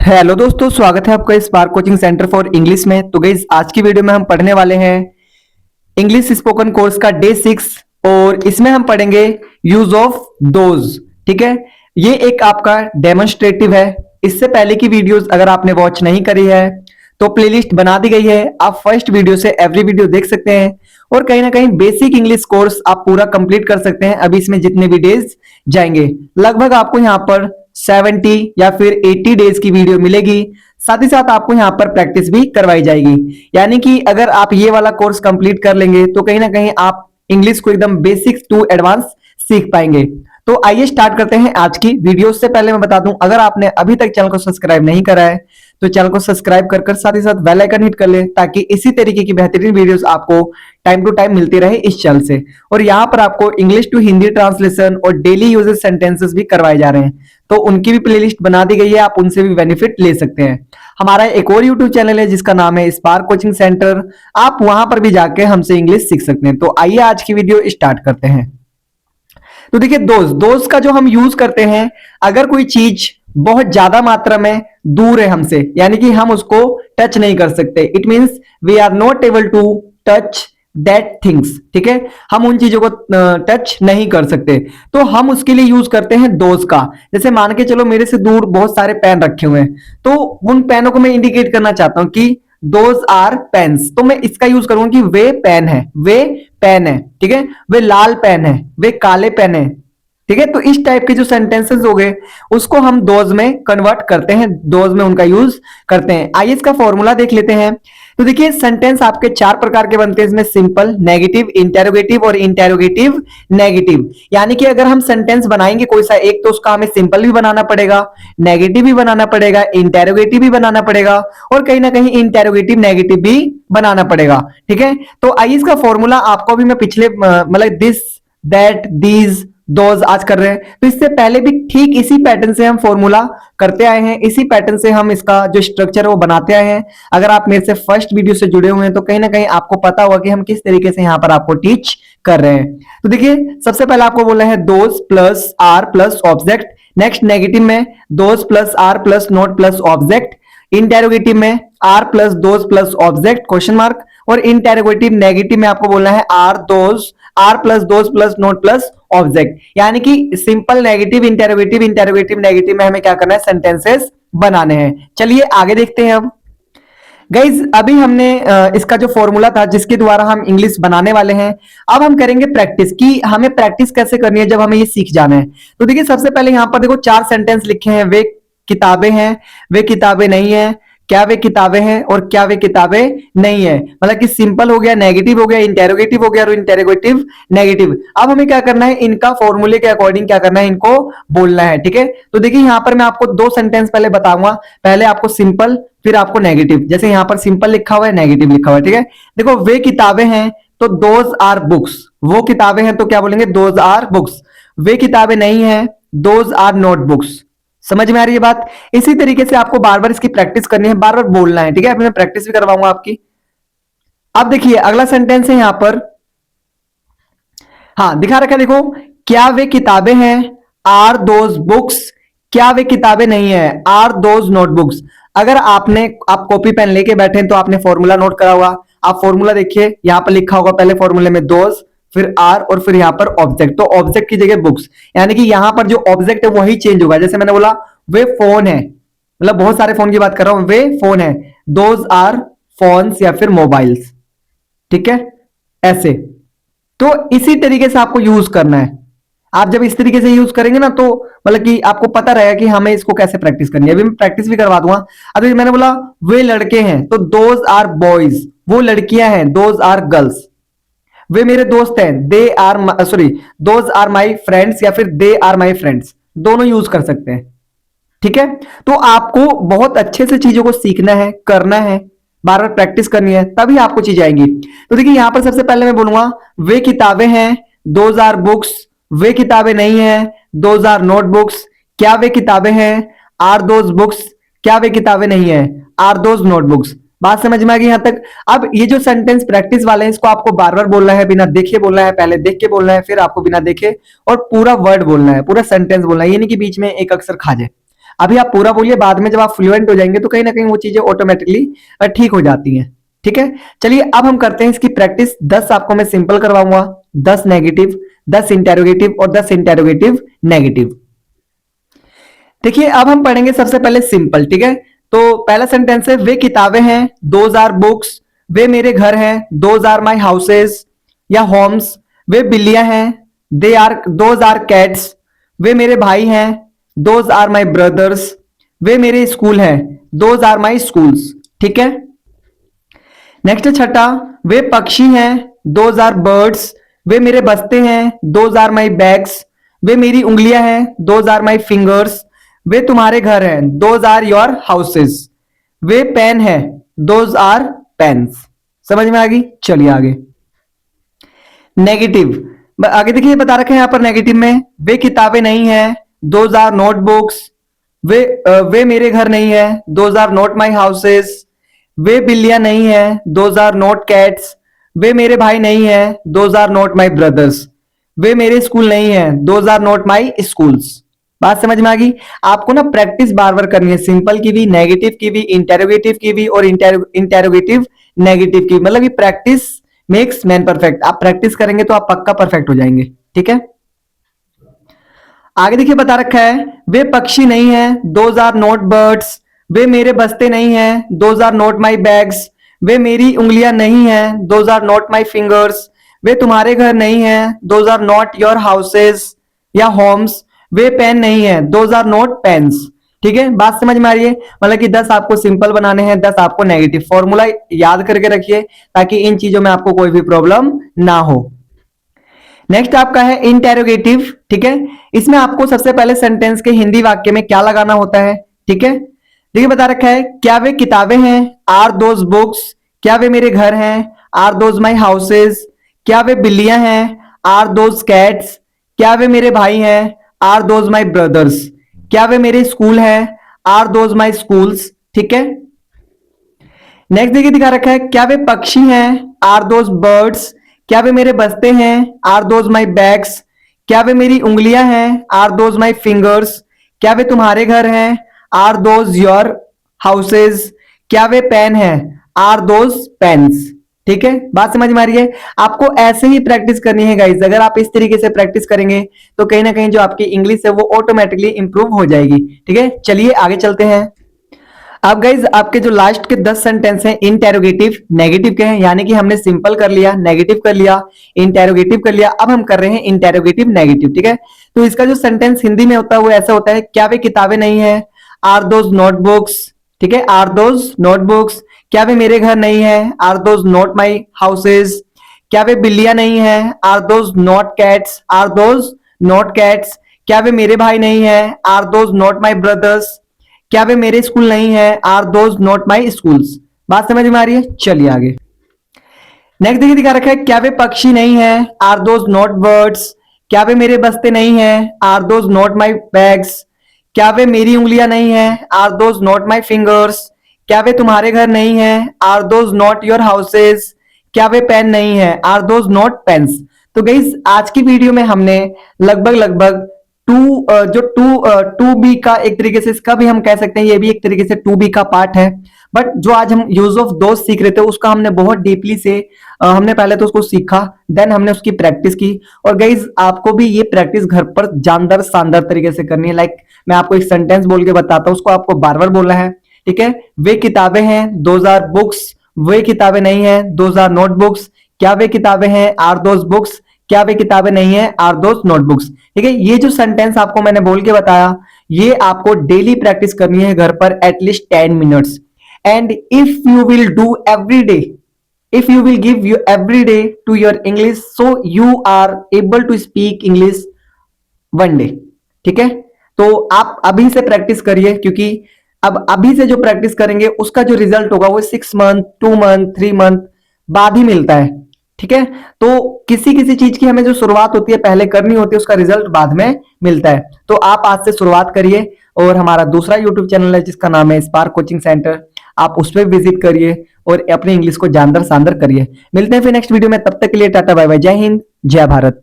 Hello दोस्तों, स्वागत है आपका spark coaching centre for English में। तो गाइस, आज की वीडियो में हम पढ़ने वाले हैं इंग्लिश स्पोकन कोर्स का डे 6 और इसमें हम पढ़ेंगे यूज ऑफ दोज। ठीक है, ये एक आपका डेमोन्स्ट्रेटिव है। इससे पहले की वीडियोस अगर आपने वॉच नहीं करी है तो प्लेलिस्ट बना दी गई है, आप फर्स्ट वीडियो से एवरी वीडियो देख सकते हैं और कहीं ना कहीं बेसिक इंग्लिश कोर्स आप पूरा कंप्लीट कर सकते हैं। अभी इसमें जितने भी डेज जाएंगे लगभग आपको यहाँ पर 70 या फिर 80 डेज की वीडियो मिलेगी। साथ ही साथ आपको यहाँ पर प्रैक्टिस भी करवाई जाएगी, यानी कि अगर आप ये वाला कोर्स कंप्लीट कर लेंगे तो कहीं ना कहीं आप इंग्लिश को एकदम बेसिक टू एडवांस सीख पाएंगे। तो आइए स्टार्ट करते हैं आज की वीडियो। से पहले मैं बता दूं, अगर आपने अभी तक चैनल को सब्सक्राइब नहीं करा है तो चैनल को सब्सक्राइब कर साथ ही साथ बेल आइकन हिट कर ले, ताकि इसी तरीके की बेहतरीन वीडियोस आपको टाइम टू टाइम मिलती रहे इस चैनल से। और यहाँ पर आपको इंग्लिश टू हिंदी ट्रांसलेशन और डेली यूजेज सेंटेंसेस भी करवाए जा रहे हैं, तो उनकी भी प्लेलिस्ट बना दी गई है, आप उनसे भी बेनिफिट ले सकते हैं। हमारा एक और यूट्यूब चैनल है जिसका नाम है स्पार्क कोचिंग सेंटर, आप वहां पर भी जाके हमसे इंग्लिश सीख सकते हैं। तो आइए आज की वीडियो स्टार्ट करते हैं। तो देखिए, दोज का जो हम यूज करते हैं, अगर कोई चीज बहुत ज्यादा मात्रा में दूर है हमसे, यानी कि हम उसको टच नहीं कर सकते, it means we are not able to touch that things. ठीक है, हम उन चीजों को टच नहीं कर सकते, तो हम उसके लिए यूज करते हैं दोज का। जैसे मान के चलो मेरे से दूर बहुत सारे पेन रखे हुए हैं, तो उन पेनों को मैं इंडिकेट करना चाहता हूं कि दोज आर पेन्स, तो मैं इसका यूज करूंगा कि वे पेन है, वे पेन है। ठीक है, वे लाल पेन है, वे काले पेन है। ठीक है, तो इस टाइप के जो सेंटेंसेस हो गए उसको हम दोज में कन्वर्ट करते हैं, दोज में उनका यूज करते हैं। आइए इसका फॉर्मूला देख लेते हैं। तो देखिए, सेंटेंस आपके 4 प्रकार के बनते हैं इसमें, सिंपल, नेगेटिव, इंटेरोगेटिव और इंटेरोगेटिव नेगेटिव। यानी कि अगर हम सेंटेंस बनाएंगे कोई सा एक, तो उसका हमें सिंपल भी बनाना पड़ेगा, नेगेटिव भी बनाना पड़ेगा, इंटेरोगेटिव भी बनाना पड़ेगा और कहीं ना कहीं इंटेरोगेटिव नेगेटिव भी बनाना पड़ेगा। ठीक है, तो आइए इसका फॉर्मूला आपको भी मैं पिछले मतलब दिस, दैट, दीज, दोज आज कर रहे हैं, तो इससे पहले भी ठीक इसी पैटर्न से हम फॉर्मूला करते आए हैं, इसी पैटर्न से हम इसका जो स्ट्रक्चर है वो बनाते आए हैं। अगर आप मेरे से फर्स्ट वीडियो से जुड़े हुए हैं तो कहीं ना कहीं आपको पता होगा कि हम किस तरीके से यहां पर आपको टीच कर रहे हैं। तो देखिए, सबसे पहले आपको बोला है those plus are plus object. Next negative में those plus are plus not plus object. Interrogative में are plus those plus object question mark. और इंटेरोगेटिव नेगेटिव में आपको बोलना है are those, are plus those plus not plus object. यानी कि simple, negative, interrogative, interrogative negative में हमें क्या करना है, सेंटेंसेस बनाने हैं। चलिए आगे देखते हैं। अब गाइज, अभी हमने इसका जो फॉर्मूला था जिसके द्वारा हम इंग्लिश बनाने वाले हैं, अब हम करेंगे प्रैक्टिस कि हमें प्रैक्टिस कैसे करनी है जब हमें ये सीख जाना है। तो देखिए, सबसे पहले यहां पर देखो 4 सेंटेंस लिखे हैं, वे किताबें हैं, वे किताबें नहीं है, क्या वे किताबें हैं और क्या वे किताबें नहीं है। मतलब कि सिंपल हो गया, नेगेटिव हो गया, इंटेरोगेटिव हो गया और इंटेरोगेटिव नेगेटिव। अब हमें क्या करना है, इनका फॉर्मूले के अकॉर्डिंग क्या करना है, इनको बोलना है। ठीक है, तो देखिए यहां पर मैं आपको 2 सेंटेंस पहले बताऊंगा, पहले आपको सिंपल फिर आपको नेगेटिव। जैसे यहां पर सिंपल लिखा हुआ है, नेगेटिव लिखा हुआ है। ठीक है, देखो, वे किताबें हैं तो दोज आर बुक्स, वो किताबें हैं तो क्या बोलेंगे, दोज आर बुक्स। वे किताबें नहीं है, दोज आर नोटबुक्स। समझ में आ रही है बात। इसी तरीके से आपको बार बार इसकी प्रैक्टिस करनी है, बार बार बोलना है। ठीक है, अभी मैं प्रैक्टिस भी करवाऊंगा आपकी। अब देखिए अगला सेंटेंस है यहां पर, हाँ दिखा रखा है, देखो, क्या वे किताबें हैं, आर दोज बुक्स। क्या वे किताबें नहीं है, आर दोज नोटबुक्स। अगर आप कॉपी पेन लेके बैठे हैं तो आपने फॉर्मूला नोट करा होगा। आप फॉर्मूला देखिए, यहां पर लिखा होगा पहले फॉर्मूले में दोज, फिर आर और फिर यहां पर ऑब्जेक्ट, तो ऑब्जेक्ट की जगह बुक्स। यानी कि यहां पर जो ऑब्जेक्ट है वही चेंज होगा। जैसे मैंने बोला वे फोन है, मतलब बहुत सारे फोन की बात कर रहा हूं, वे फोन है, दोज आर फोन्स या फिर मोबाइल्स। ठीक है, ऐसे। तो इसी तरीके से आपको यूज करना है। आप जब इस तरीके से यूज करेंगे ना तो मतलब कि आपको पता रहेगा कि हमें इसको कैसे प्रैक्टिस करनी है। अभी मैं प्रैक्टिस भी करवा दूंगा। अभी मैंने बोला वे लड़के हैं तो दोज आर बॉयज, वो लड़कियां हैं, दोज आर गर्ल्स। वे मेरे दोस्त हैं, they are sorry, those are my friends या फिर दे आर माई फ्रेंड्स, दोनों यूज कर सकते हैं। ठीक है, तो आपको बहुत अच्छे से चीजों को सीखना है, करना है, बार बार प्रैक्टिस करनी है, तभी आपको चीज आएंगी। तो देखिए यहां पर सबसे पहले मैं बोलूंगा वे किताबें हैं, दोज आर बुक्स। वे किताबें नहीं है, दोज आर नोटबुक्स। क्या वे किताबें हैं, आर दोज बुक्स। क्या वे किताबें नहीं है, आर दोज नोटबुक्स। बात समझ में आ गई यहां तक। अब ये जो सेंटेंस प्रैक्टिस वाले हैं इसको आपको बार बार बोलना है, बिना देखे बोलना है, पहले देख के बोलना है, फिर आपको बिना देखे और पूरा वर्ड बोलना है, पूरा सेंटेंस बोलना है, ये नहीं कि बीच में एक अक्षर खा जाए। अभी आप पूरा बोलिए, बाद में जब आप फ्लुएंट हो जाएंगे तो कहीं ना कहीं वो चीजें ऑटोमेटिकली ठीक हो जाती हैं। ठीक है, चलिए अब हम करते हैं इसकी प्रैक्टिस। 10 आपको मैं सिंपल करवाऊंगा, 10 नेगेटिव, 10 इंटेरोगेटिव और 10 इंटेरोगेटिव नेगेटिव। देखिए अब हम पढ़ेंगे सबसे पहले सिंपल। ठीक है, तो पहला सेंटेंस है वे किताबें हैं, दोज आर बुक्स। वे मेरे घर हैं, दोज आर माई हाउसेज या होम्स। वे बिल्लियां हैं, दोज आर कैट्स। वे मेरे भाई हैं, दोज आर माई ब्रदर्स। वे मेरे स्कूल हैं, दोज आर माई स्कूल्स। ठीक है, नेक्स्ट छठा, वे पक्षी हैं, दोज आर बर्ड्स। वे मेरे बस्ते हैं, दोज आर माई बैग्स। वे मेरी उंगलियां हैं, दोज आर माई फिंगर्स। वे तुम्हारे घर हैं, दोज आर योर हाउसेस। वे पेन है, दोज आर पेन्स। समझ में आ गई? चलिए आगे। नेगेटिव, आगे देखिए बता रखे हैं यहां पर नेगेटिव में, वे किताबें नहीं है, दोज आर नोटबुक्स। वे मेरे घर नहीं है, those are not my houses. वे बिल्लियां नहीं है, दोज आर नॉट कैट्स। वे मेरे भाई नहीं है, those are not my brothers. वे मेरे स्कूल नहीं है, those are not my schools. बात समझ में आ गई? आपको ना प्रैक्टिस बार बार करनी है, सिंपल की भी, नेगेटिव की भी, इंटेरोगेटिव की भी और इंटेरोगेटिव नेगेटिव की। मतलब ये प्रैक्टिस मेक्स मैन परफेक्ट। आप प्रैक्टिस करेंगे तो आप पक्का परफेक्ट हो जाएंगे। ठीक है, आगे देखिए बता रखा है, वे पक्षी नहीं है, दोज आर नॉट बर्ड्स। वे मेरे बस्ते नहीं है, those are not my bags. वे मेरी उंगलियां नहीं है, those are not my fingers. वे तुम्हारे घर नहीं है, those are not your houses या होम्स। वे पेन नहीं है, दोज आर नॉट पेन्स। ठीक है, बात समझ में आ रही है? मतलब कि 10 आपको सिंपल बनाने हैं, 10 आपको नेगेटिव। फॉर्मूला याद करके रखिए ताकि इन चीजों में आपको कोई भी प्रॉब्लम ना हो। नेक्स्ट आपका है इंटेरोगेटिव। ठीक है, इसमें आपको सबसे पहले सेंटेंस के हिंदी वाक्य में क्या लगाना होता है। ठीक है, देखिए बता रखा है, क्या वे किताबें हैं, आर दोज बुक्स। क्या वे मेरे घर हैं, आर दोज माई हाउसेज। क्या वे बिल्लियां हैं, आर दोज कैट्स। क्या वे मेरे भाई हैं, आर दोज माई ब्रदर्स। क्या वे मेरे स्कूल हैं, आर दोज माई स्कूल्स। ठीक है, नेक्स्ट देखिए दिखा रखा है, क्या वे पक्षी हैं, आर दोज बर्ड्स। क्या वे मेरे बस्ते हैं, आर दोज माई बैग्स। क्या वे मेरी उंगलियां हैं, आर दोज माई फिंगर्स। क्या वे तुम्हारे घर हैं, आर दोज योर हाउसेज। क्या वे पेन हैं, आर दोज पेन्स। ठीक है, बात समझ में आ रही है? आपको ऐसे ही प्रैक्टिस करनी है गाइस। अगर आप इस तरीके से प्रैक्टिस करेंगे तो कहीं ना कहीं जो आपकी इंग्लिश है वो ऑटोमेटिकली इंप्रूव हो जाएगी। ठीक है, चलिए आगे चलते हैं। अब गाइज आपके जो लास्ट के 10 सेंटेंस हैं इंटेरोगेटिव नेगेटिव के हैं, यानी कि हमने सिंपल कर लिया, नेगेटिव कर लिया, इंटेरोगेटिव कर लिया। अब हम कर रहे हैं इंटेरोगेटिव नेगेटिव। ठीक है, तो इसका जो सेंटेंस हिंदी में होता है वो ऐसा होता है, क्या वे किताबें नहीं है, आर दोज नोटबुक्स। ठीक है, आर दोज नोटबुक्स। क्या वे मेरे घर नहीं है, are those not my houses. क्या वे बिल्लियां नहीं है, are those not cats, are those not cats. क्या वे मेरे भाई नहीं है, are those not my brothers. क्या वे मेरे स्कूल नहीं है, are those not my schools. बात समझ में आ रही है? चलिए आगे। नेक्स्ट देखिए दिखा रखा है, क्या वे पक्षी नहीं है, आर दोज नॉट बर्ड्स। क्या वे मेरे बस्ते नहीं है, are those not my bags. क्या वे मेरी उंगलियां नहीं है, are those not my fingers. क्या वे तुम्हारे घर नहीं है, are those not your houses. क्या वे पेन नहीं है, आर दोज नॉट पेन्स। तो गाइस आज की वीडियो में हमने लगभग टू बी का एक तरीके से इसका भी हम कह सकते हैं, ये भी एक तरीके से टू बी का पार्ट है। बट जो आज हम यूज ऑफ दोज सीख रहे थे उसका हमने बहुत डीपली से हमने पहले तो उसको सीखा, देन हमने उसकी प्रैक्टिस की। और गाइज आपको भी ये प्रैक्टिस घर पर जानदार शानदार तरीके से करनी है। लाइक मैं आपको एक सेंटेंस बोल के बताता हूँ, उसको आपको बार बार बोलना है। ठीक है, वे किताबें हैं, दोज आर बुक्स। वे किताबें नहीं है, दोज आर नोटबुक्स। क्या वे किताबें हैं, आर दोज बुक्स। क्या वे किताबें नहीं है, आर दोज नोटबुक्स। ठीक है, ये जो सेंटेंस आपको मैंने बोल के बताया ये आपको डेली प्रैक्टिस करनी है घर पर at least 10 minutes. And if you will do every day, if you will give you every day to your English, so you are able to speak English one day. ठीक है, तो आप अभी से प्रैक्टिस करिए, क्योंकि अब अभी से जो प्रैक्टिस करेंगे उसका जो रिजल्ट होगा वो 6 मंथ 2 मंथ 3 मंथ बाद ही मिलता है। ठीक है, तो किसी किसी चीज की हमें जो शुरुआत होती है पहले करनी होती है, उसका रिजल्ट बाद में मिलता है। तो आप आज से शुरुआत करिए। और हमारा दूसरा यूट्यूब चैनल है जिसका नाम है स्पार्क कोचिंग सेंटर, आप उस पर विजिट करिए और अपने इंग्लिश को जानदार शानदार करिए। मिलते हैं फिर नेक्स्ट वीडियो में, तब तक के लिए टाटा बाय बाय, जय हिंद जय भारत।